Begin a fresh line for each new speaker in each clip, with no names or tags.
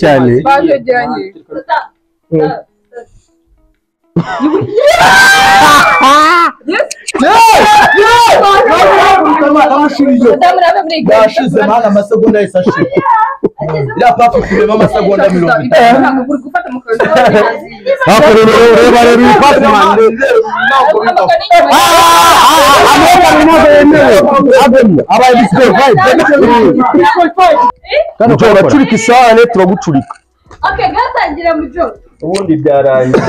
cyane
bajegeranye
bashize mana amasegonda yose ashira ira papa kurema amasegonda 50
uri gufata mu kazi
reba ipasi mande abaye display 5 kandi turacurika isahane turagucurika
okay gatangira mu byo
ubundi byarangiye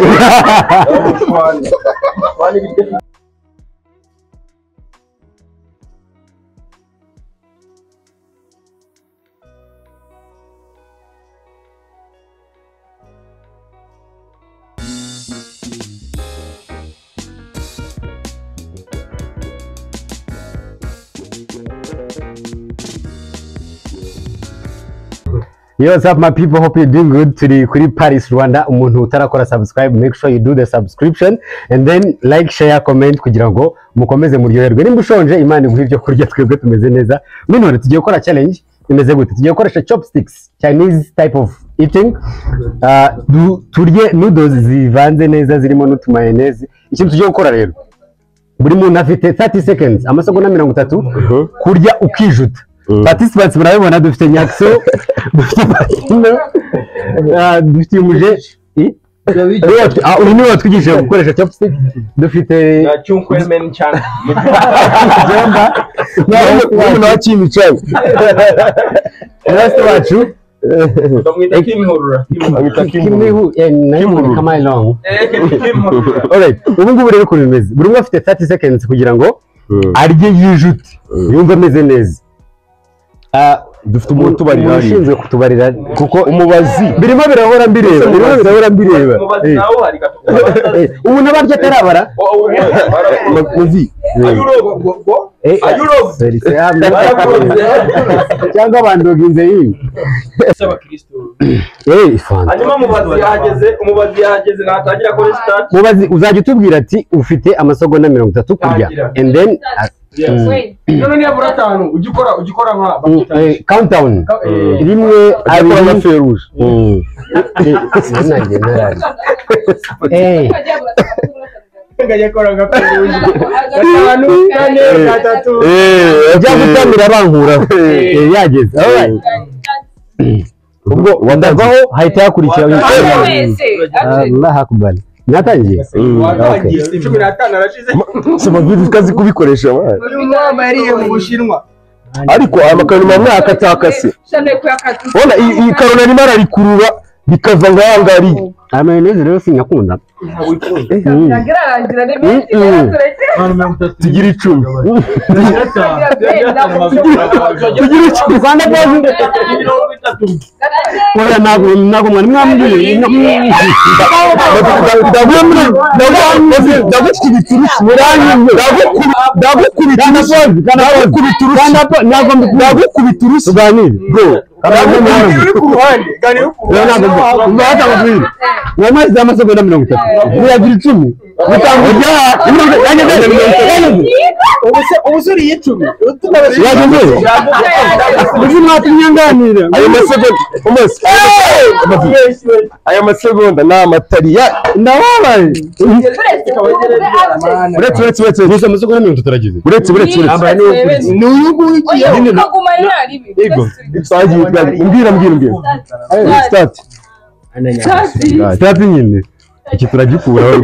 Yo, what's up my people, hope you're doing good. Turi kuri Paris Rwanda, umuntu utarakora subscribe, make sure you do the subscription and then like, share, comment kugira ngo mukomeze muryoherwe. Nimba ushonje Imana iguhe ibyo kurya, twebwe tumeze neza. None tugiye gukora challenge imeze gute? Tugiye gukoresha chopsticks, Chinese type of eating. Turye noodles zivanze neza zirimo n'utumayonnaise. Ikintu tugiye gukora rero, buri muntu afite 30 seconds, amasegonda 30 kurya ukijuta. Participants murabibona dufite Nyakso, dufite Patino, dufite umuje uyu niwe watwigishije gukoresha chopstick, dufite
cyunkwemen cyane
Jamba na wakintu cyawe last wacu
ndamwita kimhurura
Kimihu nayo kama long. Alright, ubu ngubu rero ko bimeze buri umwe afite 30 seconds kugira ngo arye yijuti yumva ameze neza. Dufite umuntu tubarira ushinzwe kutubarira kuko umubazi birimo birahora mbireba
umubazi nawo hari
ubu nabarya tarabara muzi cyangwa abandoginze yini
s'abakristo
ifanta
hanyuma umubazi yahageze natangira kuri start
mubazi uzajya utubwira ati ufite amasegonda 30 kurya and then
none niba buratanu ugikora nka
countdown rimwe abiri na feruje nanjye narari
ngajya koraga feruje gatanu kane gatatu
ujya gutamira bankura yageze ubwo wandavaho hahita hakurikira Allah akbar natangiye
15 arashize
soma vidu kazi kubikoresha
uyu mama yariye mu Bushinwa
ariko amakaroni mamwe akatakase ona iyi karoni nimara rikurura bikava ngangari mayonnaise rero sinyakunda
nagararangira n'ibindi
tugira 10 tugira 10 Rwanda bazi oya nago mwani mwambye ndagukubiturusi ganire bro wamaze amasegonda 30 biragira 10
ubusuri y'icumi
uzi mwatunyanganira ayo masegonda ni amatariya ndababaye uretse nizo amasegonda 30 turagize uretse
ni uyu nguyu
umbwira start nyine iki turagikuraho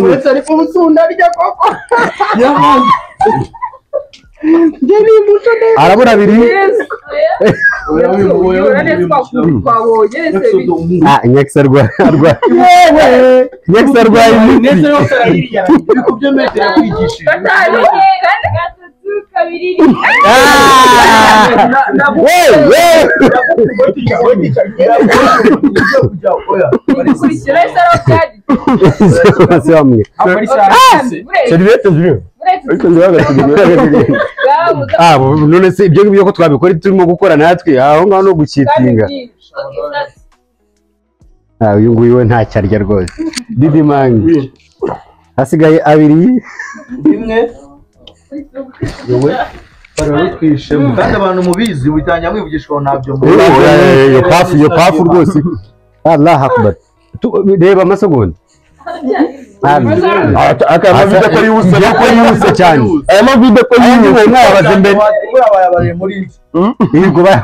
uretse ariko ubusunda rya koko
arabura abiri Nyaksa arwaye imiti none se ibyo ngibyo ko twabikora turimo gukora natwe aho ngaho no gukitinga uyu nguyu we ntacyo arya rwose Didi Mangi hasigaye abiri
imwe bararutwishemo kandi abantu mubizi bitangira mwivugishwa nabyo
iyo pafu rwose Allah akbar reba amasegonda
akamavide ko yihuse cyane aya mavide ko yihuse mwabaze mbere
barabaye muri
yego ba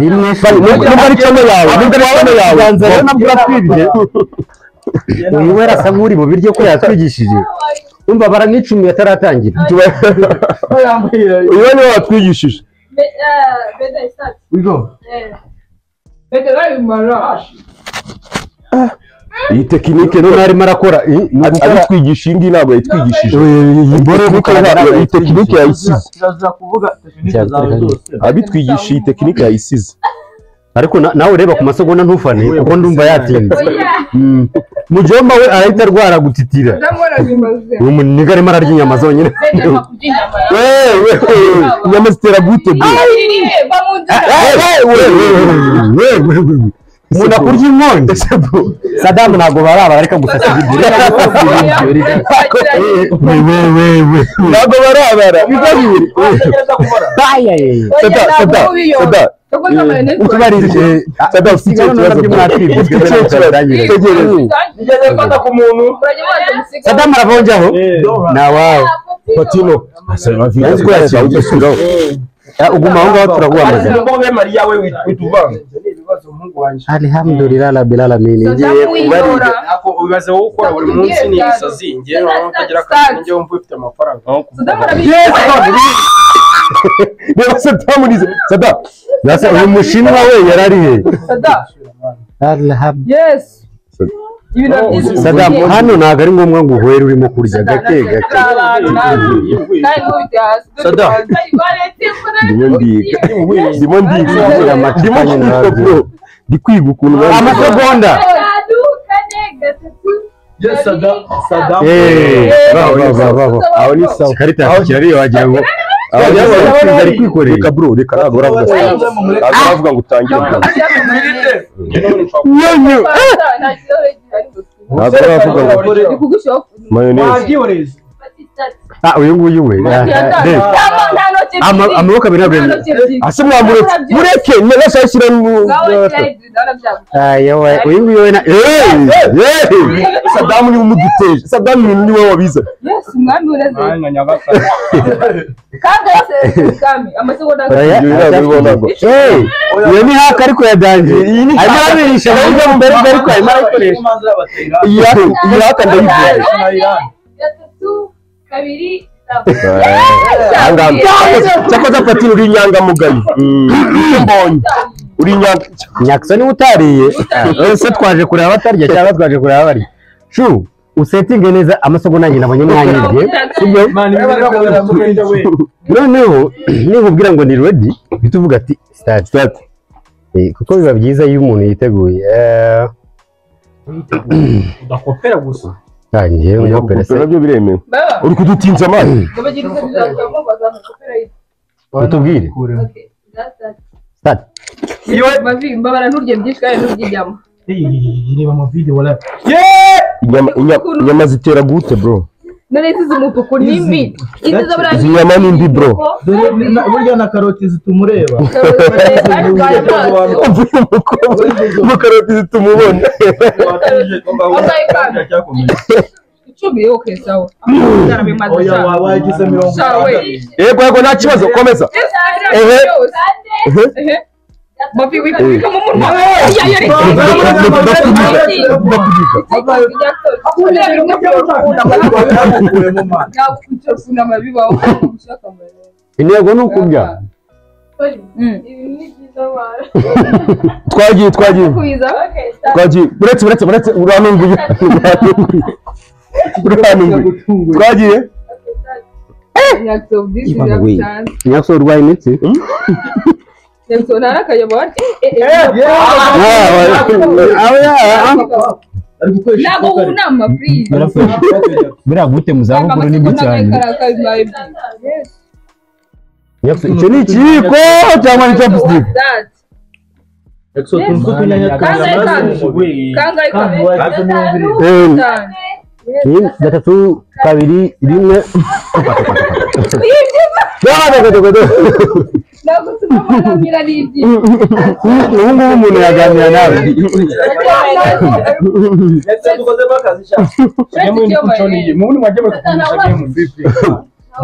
rimwe nubwo ari cyo yawe ganza rero nabwo twibye uyu we rasa nk'uri mu biryo ko yatwigishije umva baramwicumi ataratangira
uyu niwe watwigishije iyi tekinike
none arimo arakora
abitwigisha iyi ngiyi ntabwo yayitwigishije iyi tekinike yayisize abitwigisha iyi tekinike yayisize
ariko nawe ureba ku masegonda ntufane kuko ndumva yatinze mujomba we arahita arwara gutitira uwo muniga arimo ararya inyama zonyine
inyama zitera gute
umuntu akurya inkonde Sadamu ntabwo baraba ariko gusasa ibyo
ntabwo barabara
utubarije Sadamu ufite ikibazo by'umwatwibwe Sadamu aravonjaho na wawe
Patino
uguma aho ngaho turaguhamagara alhamdulillah rabbil alamin
ngiye kubarira ako ubibaze wowe ukora buri munsi ni ibisazi ngiye naho kagira akazi ngiye wumva ufite amafaranga
reba Sadamu nize Sadamu
yasa uyu mushinwa we yararihe
Yes.
Sadamu hano ntago ari ngombwa ngo uhwere urimo kurya gake gake
ndimo ndi kwiga ukuntu
amasegonda
aho ni sawa
karita yakiriye wagira ngo ari kwikorera
reka bro reka ntabwo uravuga ngo utangire ntabwo uravuga ngo mayoneze
uyu nguyu we amaboko abiri ntabwo
ase mureke nashakira
uyu nguyu we
Sadamu ni umuduteje Sadamu ni wowe wabiza
iyo ni haka ariko yadanje arimo arabirisha mu buryo bumeze ariko arimo arayikoresha
iyi haka ndayivuye cyakoze Patino uri inyangamugayo mbonye uri
Nyakso niwe utariye ese twaje kureba abatarya cyangwa twaje kureba abari shu usetinge neza amasegonda nanjye nabonye mwanyibye sibyo noneho nikubwira ngo ni ready uhita uvuga ati start kuko biba byiza iyo umuntu yiteguye
udakopera gusa
ngiye unyopera se
nabyo biremewe uri kudutinza amazi
utubwire start
iyo mavi mbabara nturye byinshi kandi nturyijyamo
reba amavideo wala
inyama zitera gute bro
none izi z'umutuku ni mbi izi zo buranye
izi nyama ni mbi bro
burya na karoti zitumureba
mu karoti zitumubona
icumi okay sawa
oya wagize
50
yego nta kibazo komeza
mavi wikubika mu munwa
intego ni ukurya
twagiye uretse uranunguye twagiye
Nyakso urwaye imitsi
ntabwo unama please
biriya gute mu zabukuru ni mbi cyane Nyakso icyo ni ikiyiko cyangwa ni chopstick 3 2 1
nagutuma muramira n'ibyi
ubu umuntu yaganira nawe
dukoze bakazi sha
mubundi mwajye bakumisha game mbibi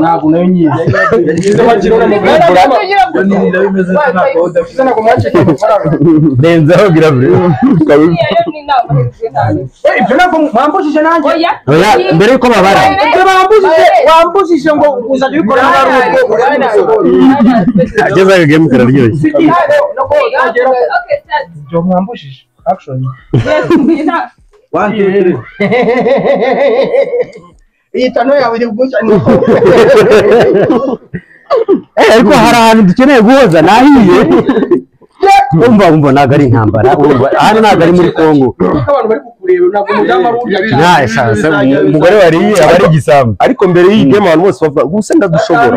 ntabwo nayo nyize yagize bakirona mu bwira
bimeze nako
udafite nako mwaceke amafaranga
renzaho girabure
ibyo nako mwambujije nanjye
oya mbere yuko babara
wambujije ngo uzajya ubikora n'aruko
ageza aga game kararyoshye
ibyo mwambujije action iyi tano yawe iri gusha
ariko hari ahantu dukeneye guhoza nahiye umva ntabwo ari intambara hano ntabwo ari muri Kongo
abantu bari kukureba ntabwo umudamu ari urya
umugore wariye aba ari igisambo
ariko mbere y'iyi game abantu bose bavuga gusa ndadushobora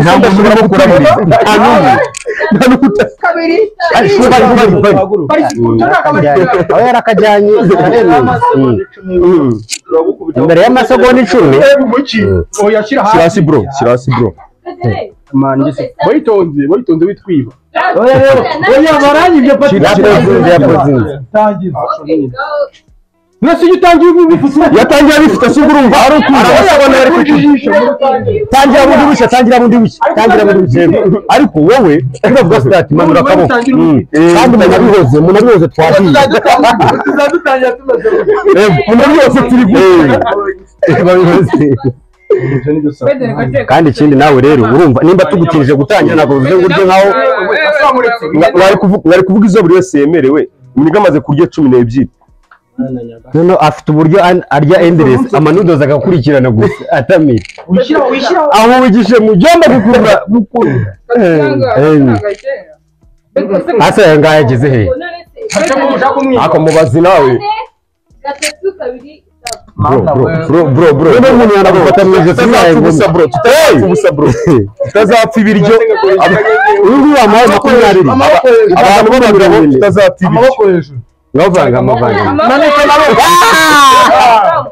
ntabwo ushobora gukuramuriza nta n'umwe
kabiri
aho yarakajyanye imbere y'amasegonda 10
yashyira
hasi bro
witonze witwiba
oya baranyi ibyo pati
mwese iyo utangiye ubifuza
yatangiye bifite se urumva ari ukubona ari kujijisha
tangira bundi bushya ariko wowe uravuga start manura akaboko kandi munabihoze twagiye
tuzadutangira tumaze
munabihoze turi gute kandi ikindi nawe rero urumva nimba tugutinije gutangira ntabwo bivuze ngo urye nkaho
wari kuvuga izo buri wese yemerewe umuniga amaze kurya 12
none afite uburyo arya endless amanudoza agakurikirana gusa atamira aho wigishe mu byomba gukura asa yanga yageze he
ako mubazi nawe bro
none umuntu yanagufata mu ijosi
tuzafubusa bro tutazapfa ibiryo
uyu wamaye 20
abantu b'abagabo tutazapfa ibiryo
Novanga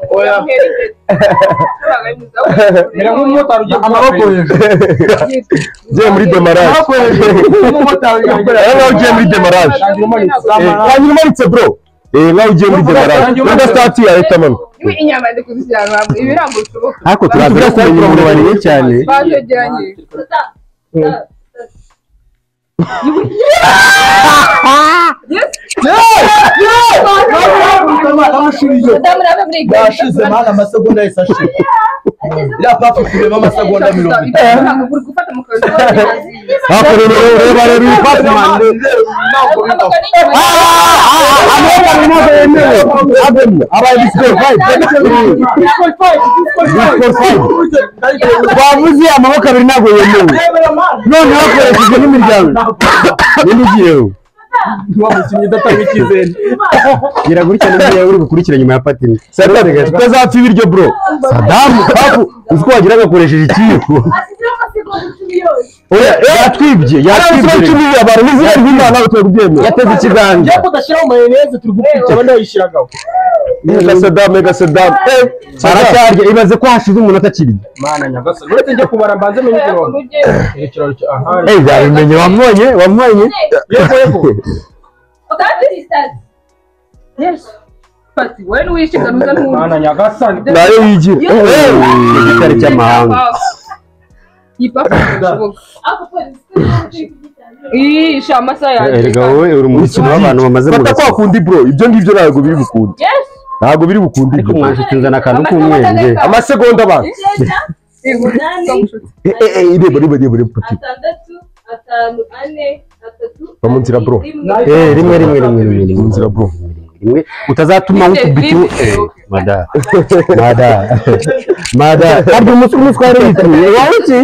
oya mira nk'umumotari ugiye amaboko hejuru
ugiye muri demarage ugiye muri demarage hanyuma umaritse bro nawe ugiye muri demarage wenda start ya leta mano
inyama ndi kuzijyana ibirambo bishoboka
ariko turaza kumenya umuntu wariye cyane
bategeranye
bashize mana amasegonda yose ashira ira papi kurema amasegonda 50
uri gufata mu kazi
reba ipasi mande abaye disqualified bavuze amaboko abiri ntabwo yemewe none hakoresheje n'imiryango n'ugiyeho
wamusinye datanga ikizere
gira gutya n'ugiye uri gukurikira nyuma ya patini
tutazapfa ibiryo bro
Sadamu papu uziko wagira gakoresheje ikiyiko yatwibye
abantu n'izina ry'Imana batwebyemeye
yateze ikiganza
yako dashyiraho mayoneze turi gupfira abandi bayishyiragaho
mega Saddam
aracyarya ibaze ko hashize umuntu atakirya
mana nyagasani uretse njye kubara mbanze menye ikiraro aha
yabimenye wamwonye
yego
yes pati wewe wishika nuza ntu
mana nyagasani
nayo yigira
igitari cy'amahanga
ipapa bishoboka isha amasa yaje
erega wowe uri mu mukino w'abantu bamaze mu
fata kwa kundi bro ibyo ngibyo ntabwo biri bukunde
yes
ntabwo biri bukunde
ariko mwanshitinza akantu k'umwenge
amasegonda abantu reba pati mu nzira bro
rimwe
mu nzira bro
rimwe utazatuma nkukubita mada ariko umunsi twari witiriye wowe iki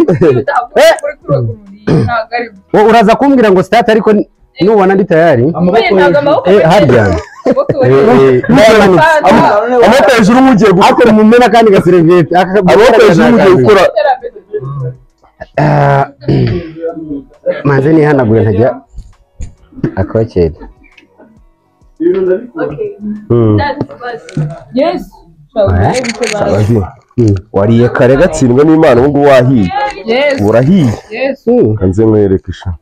uraza kumbwira ngo start ariko nubona ndi tayari harya
amaboko hejuru mugiye
gukora mu mena kandi gaserevete
amaboko hejuru mugiye gukora
manze nihanagure ntajya akokera
yes
Sabazi wariye kare gatsindwa n'Imana ubu ngubu wahiye urahiye kanze mwereke sha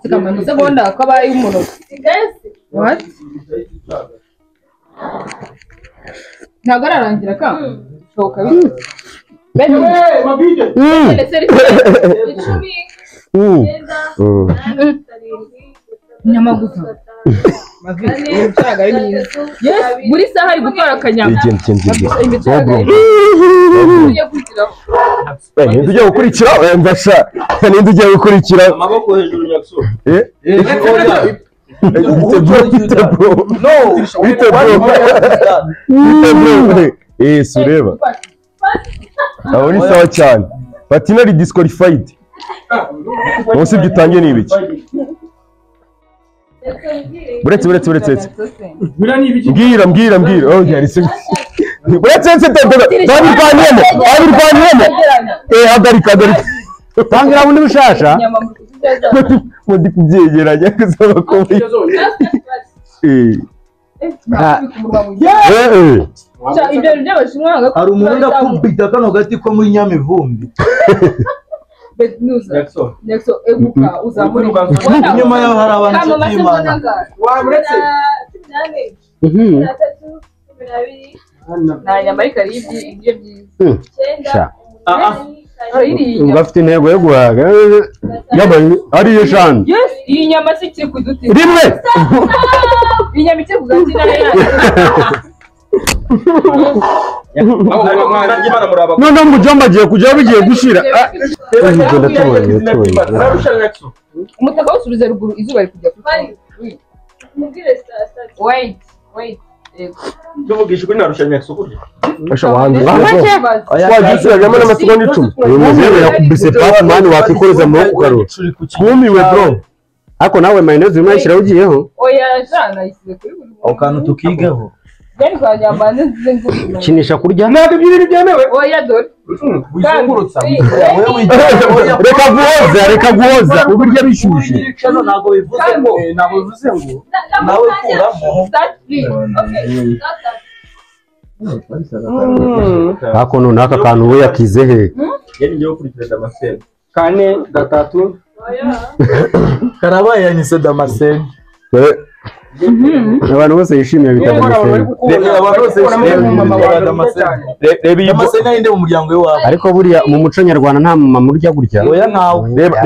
Kama seconda akabaye umunota. What? Ntabwo ararangira ka? Shoka bite? Bene
mabije.
Nyama gusa. Mavide cyaraga ari myiza. Yes, buri saha ari gutwara akanyama.
Ninde ujya gukurikira mfasha ninde ujya gukurikira
amaboko hejuru nyakso
sureba aho ni sawa cyane Fatina ari disqualified munsi byutangiye ni ibiki buretse mbwira oh yari se buretse babirwaniyemo hagarika
tangira bundi bushasha
ndi kubyegeranya kuzaba ko
hari umuntu ndakubita kano gati ko muri Nyamivumbi
Nexo ebuka uzamuri
nyuma yaho hari abantu cy'Imana
Waburetse.
na nyama y'ikaribi ibyo byiza.
Ugafite intego yo guhaga ariyo shani.
Yes, iyi nyama si kiri kuduti.
Rimwe.
Iyi nyama ikiri kuduti na
none umujomba agiye kujya bigiye gushira
umutaka wasubiza ruguru izuba rikujya wait
tuvugisha kuri narushanya kusukurya
Basha wanze wagisira jamana n'amasegonda 10
uyu muzere yakubise papa mani wakikoreza mu kugaro kumiwe bro ako nawe mayonnaise umayishira ugiyeho
oya jana isize kuri buri
aho kantu tukigaho
Gani kwa nyamba nzize nguru
kinisha kurya
Ntabwo ibintu byemewe.
oya dore
wisungurutsa
reka guhoza uburyo bishushe
ntabwo bivuze ngo nawe kuramo
ako none aka kantu we yakize he
yari ngiye gukurikira Damascene
4 3
karabaye yanyise Damascene
abantu bose yishimiye bitabamusene
Damascene inde mu muryango w'iwabo
ariko buriya mu muco nyarwanda nta mama urya gutya
oya nawe
reba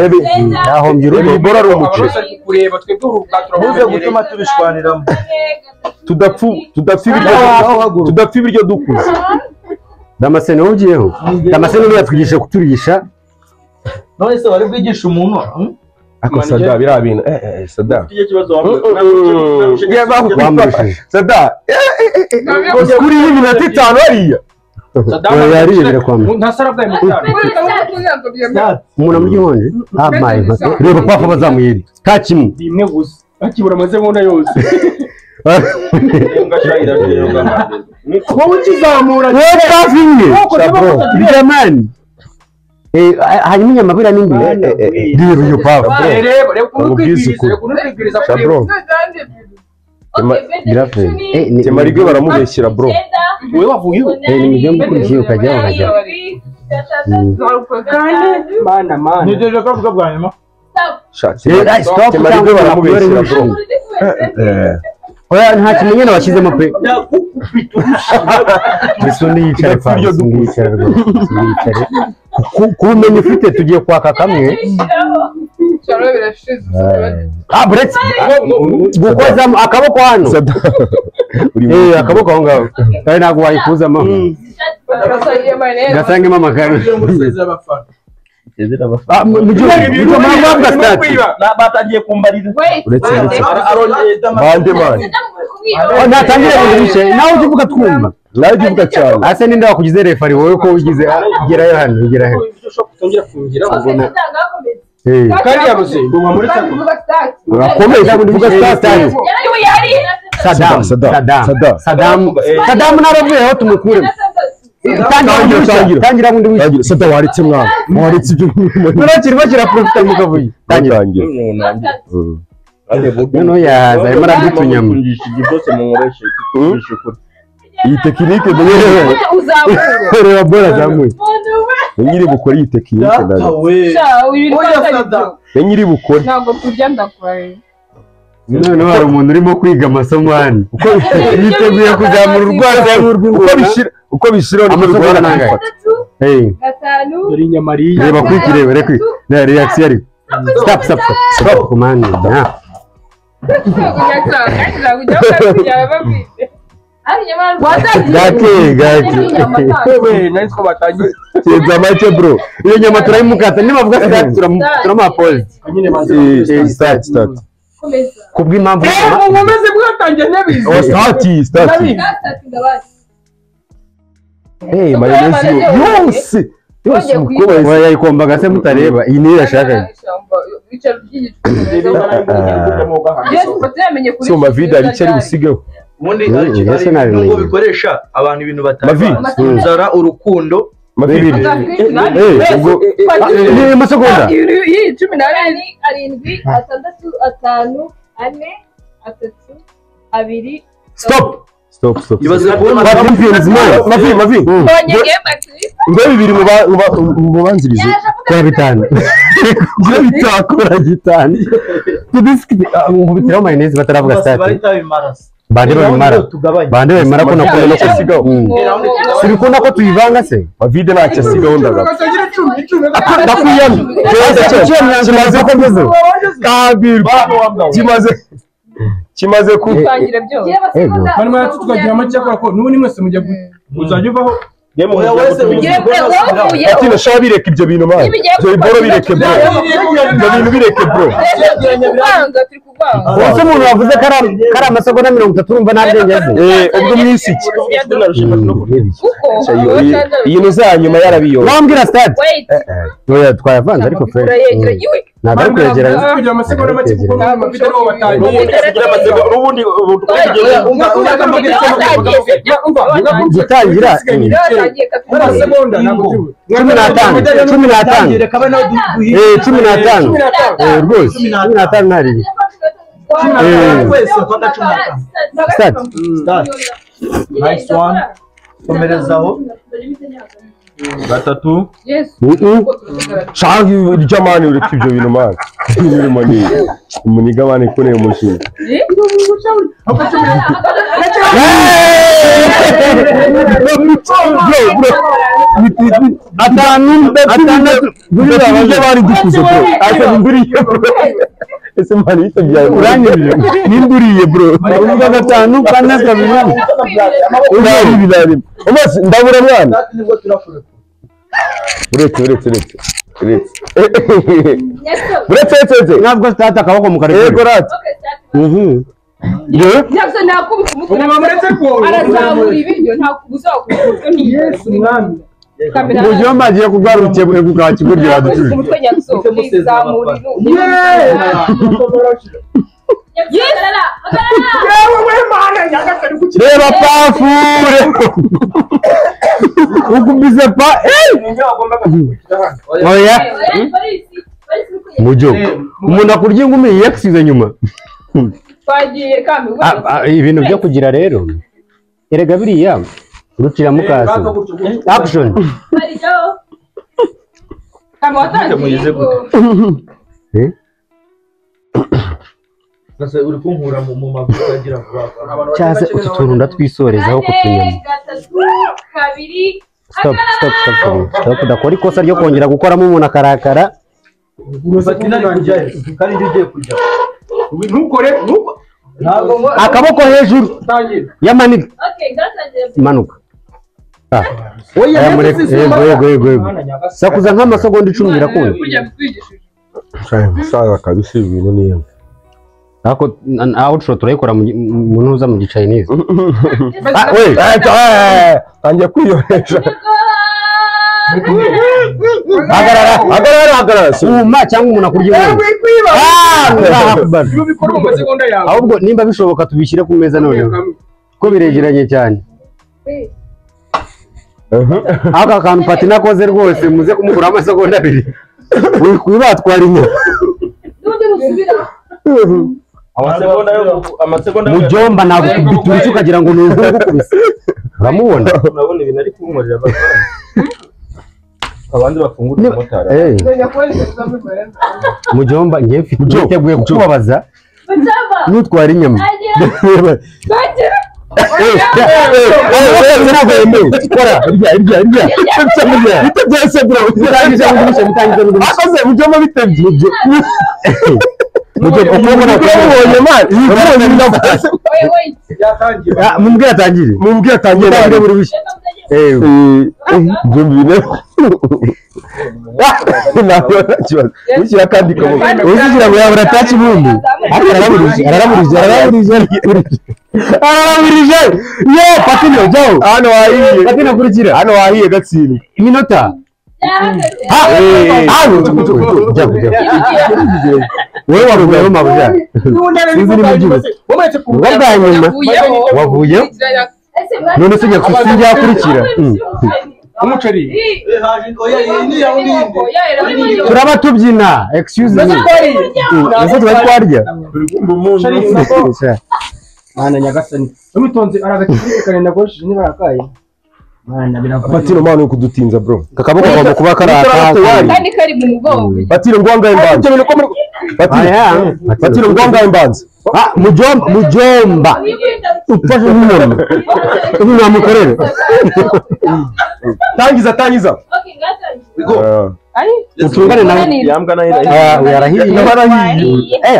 yahombye urugo
ibora ari umuco
kureba twebwe urubwatro
uze gutuma tubishwaniramo
tudapfa ibiryo dukuze
Damascene wogiyeho Damascene niyo yatwigisha kuturisha
none se wari bwigisha umuntu
ako sada bira bintu sada
iki kibazo
bamurushije
sada kuri y'iminota 5 hariya
yarebera kwa mwe
ntasarabwa mu cyaro
umuntu muri gihonje amaye reba papa bazamuyiri ka kimwe
rimwe gusa akibura amasegonda yose
wowe ukizamura wowe papa imwe jamani hanyuma inyama bira n'imbere reba iyo papa
bro Temarigwe baramubeshyira bro
wowe wavuyeho
ni mujye mukurikiye ukajya ukajya
mana
nijeje ko avuga bwa nyuma
stop
Temarigwe baramubeshyira bro
oya nta kimenyane washyizemo pe bisundi yicare pa bisundi yicare rwose yicare kumenye ufite tugiye kwaka kamwe buretse gukoza akaboko hano akaboko aho ngaho kandi ntabwo wayikuzamo gasangemo amakaro
batangiye kumbarira
bande mani
natangire mu bice nawe ujye uvuga twumva
nawe ujye uvuga cyane
ase ninde wakugize refari wowe ko ugize gerayo hano gerayo
kandi yabuze
urakomeza kuvuga start Saddam naravuyeho tumukuremo tangira bundi wishyura
sada waretse mwana waretse ibyo
turakirimo kiraprofita mu kavuyo tangira noneho yaza arimo aradutunyama
iyi tekinike
uzamura
reba bora zamuye
nyiri bukore iyi tekinike
we
sha uyu
nyiri bukore
ntabwo turya ndakwaye
none hari umuntu urimo kwiga amasomo hano yiteguye kuzamura urwanda
uko bishira
amasomo nangaye
dore inyamariye
reba kwikireba reka reaction ari stop kumani
we nari two batangiye
Cyenza make bro
iyo nyama turayimukata nibavuga start turamapoze
eh start
kubw'impamvu
mumeze mwatangiye nyabizi
start mayonnaise yose
oya yayikombaga se mutareba iyi niyo yashakaga
so mavida ari cyari busigeho
ubundi ngo bikoresha abantu ibintu batandukanye inzara urukundo
bibiri ni amasegonda
17
stop
ibaze kubona
mavi ngo bibiri mu banzirize
kwa bitanu byo bitakora gitani nkubitiraho mayonnaise bataravuga start bande babimara ko nakora no kusigaho sibikunda ko tuyivanga se
mavide ntacyo asigaho ndaga
ndakuyamye kimaze ko ngeze
kimaze ku
utangira byose
bari mwatsi tukagira make ko nubu ni mwese mujya uzajya uvaho
ati nashaka bireka ibyo bintu mani ibyo boro bireke bro ibyo bintu bireke bro
wose umuntu wavuze ko ari amasegonda 30 urumva ntabwengeze
ubwo mwisiki iyi ni za nyuma yarabiyoye
wambwira start oya twayavanze ariko fe ntabwo ari kwegera
kugira amasegonda make kuko amafite ariho batangiye
ubundi
gutangira
amasegonda ntabwo
15 rwose 15 ntari start
nice one komerezaho gatatu
shaka irya mani ureka ibyo bintu mani birimo ni umuniga mani kone umushinga atandatu bari dukuze bro asa nguriye bro ese mani yitabyaye uranyirije ninduriye bro uvuga gatanu kana kabiri urari bilari umase ndabura mwana uretse
ntabwo start akaboko mu karere
yego rat
Ntabwo nakubika umutwe arazamura ibiryo ntabwo uzakubika n'umwami
Uburyo mbagiye kugarukiye bwa kiguryo yaducuje.
umutwe nyaso zamura
Reba pafure. Ukubize pa oya mujo umuntu akurya ingumi yaksize nyuma.
Twagiye kambi
ibintu byo kugira rero erega biriya urucira mukasi action
kama watangiye
nase uri kunkura mu maguru agira vuba
cyaze utu tuntu ndatwisorezaho kutunyama stop dakora ikosa ryo kongera gukoramo umuntu akarakara
kandi ugiye kujya
ntukore
akaboko hejuru yamanika manuka yego sakuza nk'amasegonda 10 birakunda
shaka kabisa ibintu niyo
ako outro turayikora mu ntuza mu Chinese
tangiye kwiyoresha hagarara
uma cyangwa umuntu akurya ahubwo nimba bishoboka tubishyire ku meza none ko biregeranye cyane aka kantu patina koze rwose muze kumukura amasegonda 2 wibatwara inyuma amasegonda mujomba nagukubita ukagira ngo nuzungukubise uramubona
Urabona ibintu ari kunkorera abavandi. Abandi bafungura umumotari.
Mujomba ngiye mfite niteguye kukubabaza nutwara inyama mumbwira atangire ushyira kandi kaboko uzigira ngo yabura tachi bundi araburije yo patino jao hano wahiye patino kurikira hano wahiye gatsindwa iminota wewe warugayo mabuja sinzi ni mugihe wabwanyuma wavuye none se nyakusinjya kurikira
umuceri
turaba tubyina excuse me ese twarya
mana nyagasani umitonze aragatikane nagoshije niba yakaye mana biravuga
Patino mwana yo kudutinza bro kakaboko kagomba kuba karaka
kandi kari mu mugongo
Patino ngwanga imbanza Patino ngwanga imbanza mujomba ufashe umuntu ubu namukorere tangiza utungane nawe
Yambwa nayo
yarahiye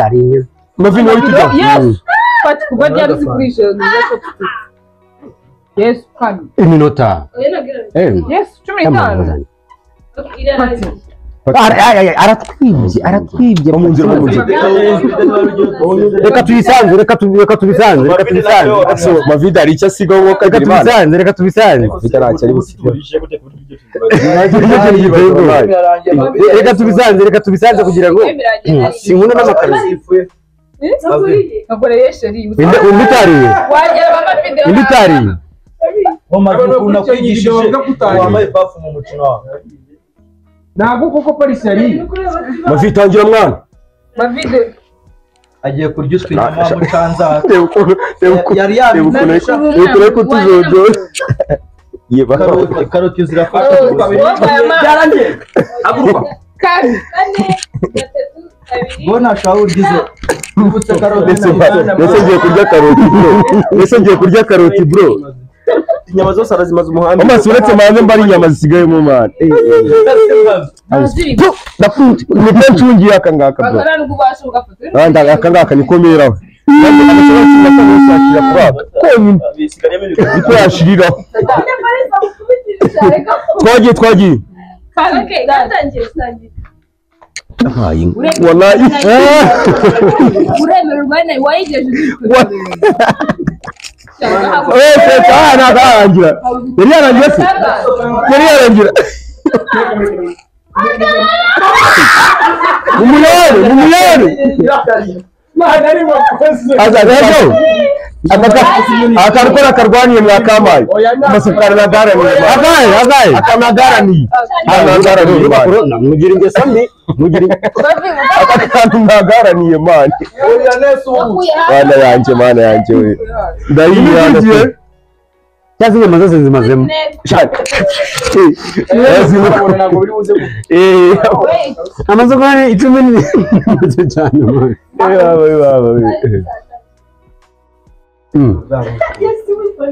ariye
mavino witujya
fata kuba byaruzi kurisha yes kandi
iminota
yes 15
aratwibye reka tubisanze
mavida ari icyo asiga wowe
reka tubisanze reka tubisanze kugira ngo sinkunda n'amakazi inditari
ukunda kwigishije wambaye bafu mu mukino wawe.
ntabwo koko polisi yari
mavitangira mwana
Mavide
Agiye kurya uswi nyama mucanza. Yari
yabikora ko tuzojo
karoti zirafasha
byarangiye aguruka
kane
bona shawo ugize ubutse karoti
ngiye kurya karoti bro
inyama zose arazimaza umuhanda
amaso uretse manze mbari inyama zisigaye mu mana ni ncungiye aka ngaka bro aka ngaka nikomeraho niko yashiriraho twagiye wallahi
uremererwa nawe wayigeje
nakarangira yari yarangira se yari yarangira umuyare azaho akarukora karwaniye mwakamaye amasukara nagaraniye akanagaraniye
mugira ingeso mbi
akantu nagaraniye mani mana yanjye we ndayiye
cyazi inyama zose zimazemo amazuko 10 ni cyane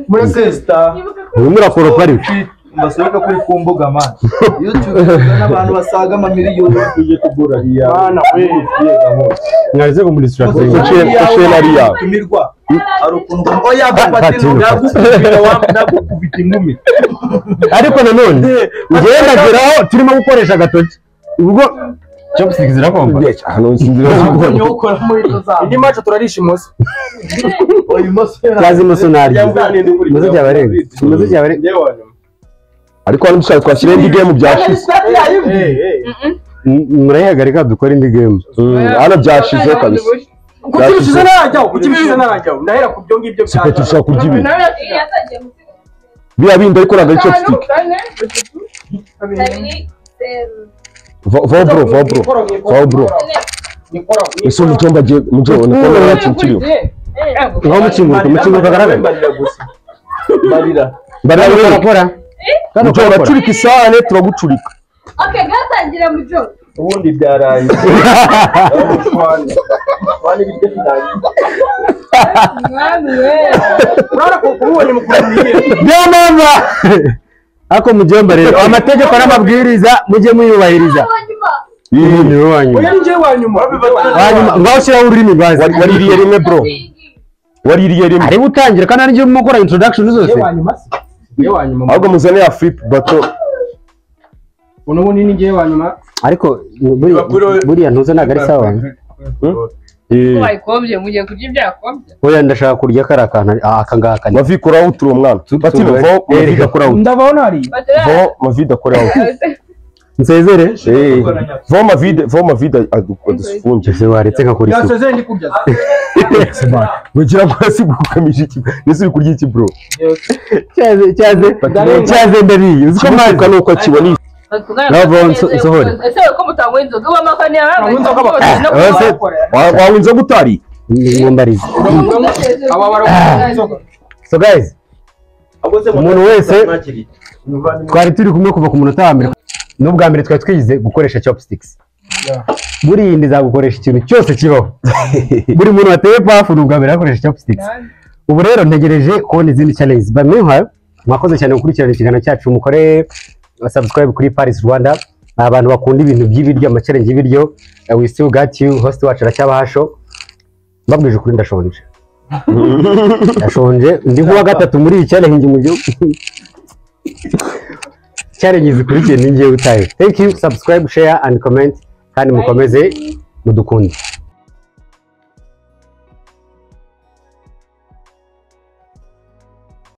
Muresesta
murakora pari
mbasubika kuri ku mbuga man YouTube n'abantu basaga amamiliyoni tuje kugura riya
bana we
nyaze ko muri strategy
riya imirwa ari ukuntu oya bafatino nagukubita ingumi
ariko nanone ngenda geraho turimo gukoresha agatoki ubwo chopsticks zirakomba
hano nsinzira
indi macho turarisha imoso
oya imoso
cyazi imoso nari imoso cyabarenga
ariko hano dushaka twashyira indi game byashize
murayihagarika dukora indi game
hano byashize kabisa
ukibishize narajyaho ndahera ku byo ngibyo
siko dushaka kurya ibintu biya bindi ariko ntabwo chopstick Vobro eso mutomba je mujona ko yacu kiriyo
ngaho mukinguruka kagaragara
barira
barakora
Mujo uracurika isahane turagucurika.
Okay, gatangira mujo.
ubundi byarangiye wani bijye finali
Mwami we.
urabona ko ubonye mukuru
mama ako mujomba rero amategeko n'amabwiriza mujye muyubahiriza iyi ni wanyu
oya nje wanyuma
hanyuma ngaho shiraho ururimi bazi
Waririye rimwe bro. Waririye rimwe.
ari butangira kandi ari mu gukora introduction zose
nje wanyuma
Ahubwo muzane ya flip battle.
uno ni nje wanyuma
ariko buriya ntuze ntago ari sawa
Bayikobye mugiye kurya ibyakobye.
oya ndashaka kurya kara kantu aka ngaka ni
Mavi kora uturo mwana. Batino vo Mavi akora ut.
ndabona hari
Vo Mavi akora ut.
nsezere
Vo Mavi adufunje.
ese waretse nkakora isuku
yaseze ndi kurya
Wigira ko sigukamije iki. Nese uri kurya iki bro?
cyaze ndariye uziko
Mazi nuko akibona.
nsohore
Ese ko mutangwa inzoga bamakani
Wawe inzoga utari.
ngombarize
aba bara inzoga
so guys umuntu wese twari turi kumwe kuva ku munota wa mbere n'ubwa mbere twari twize gukoresha chopsticks buri ndi zagukoresha ikintu cyose kibaho buri muntu wateye pafu n'ubwa mbere akoresha chopsticks ubu rero ntegereje kubona izindi challenges but meanwhile mwakoze cyane gukurikirana ikiganiro cyacu mukore subscribe kuri Paris Rwanda abantu bakunda ibintu by'ibiryo ama challenge y'ibiryo we still got you host wacu aracyabahasho mbabwije kuri ndashonje ndashonje ndi kuwa gatatu muri iyi challenge mu gihugu challenge zikurikiye ningiye utaye thank you subscribe share and comment kandi mukomeze mudukunde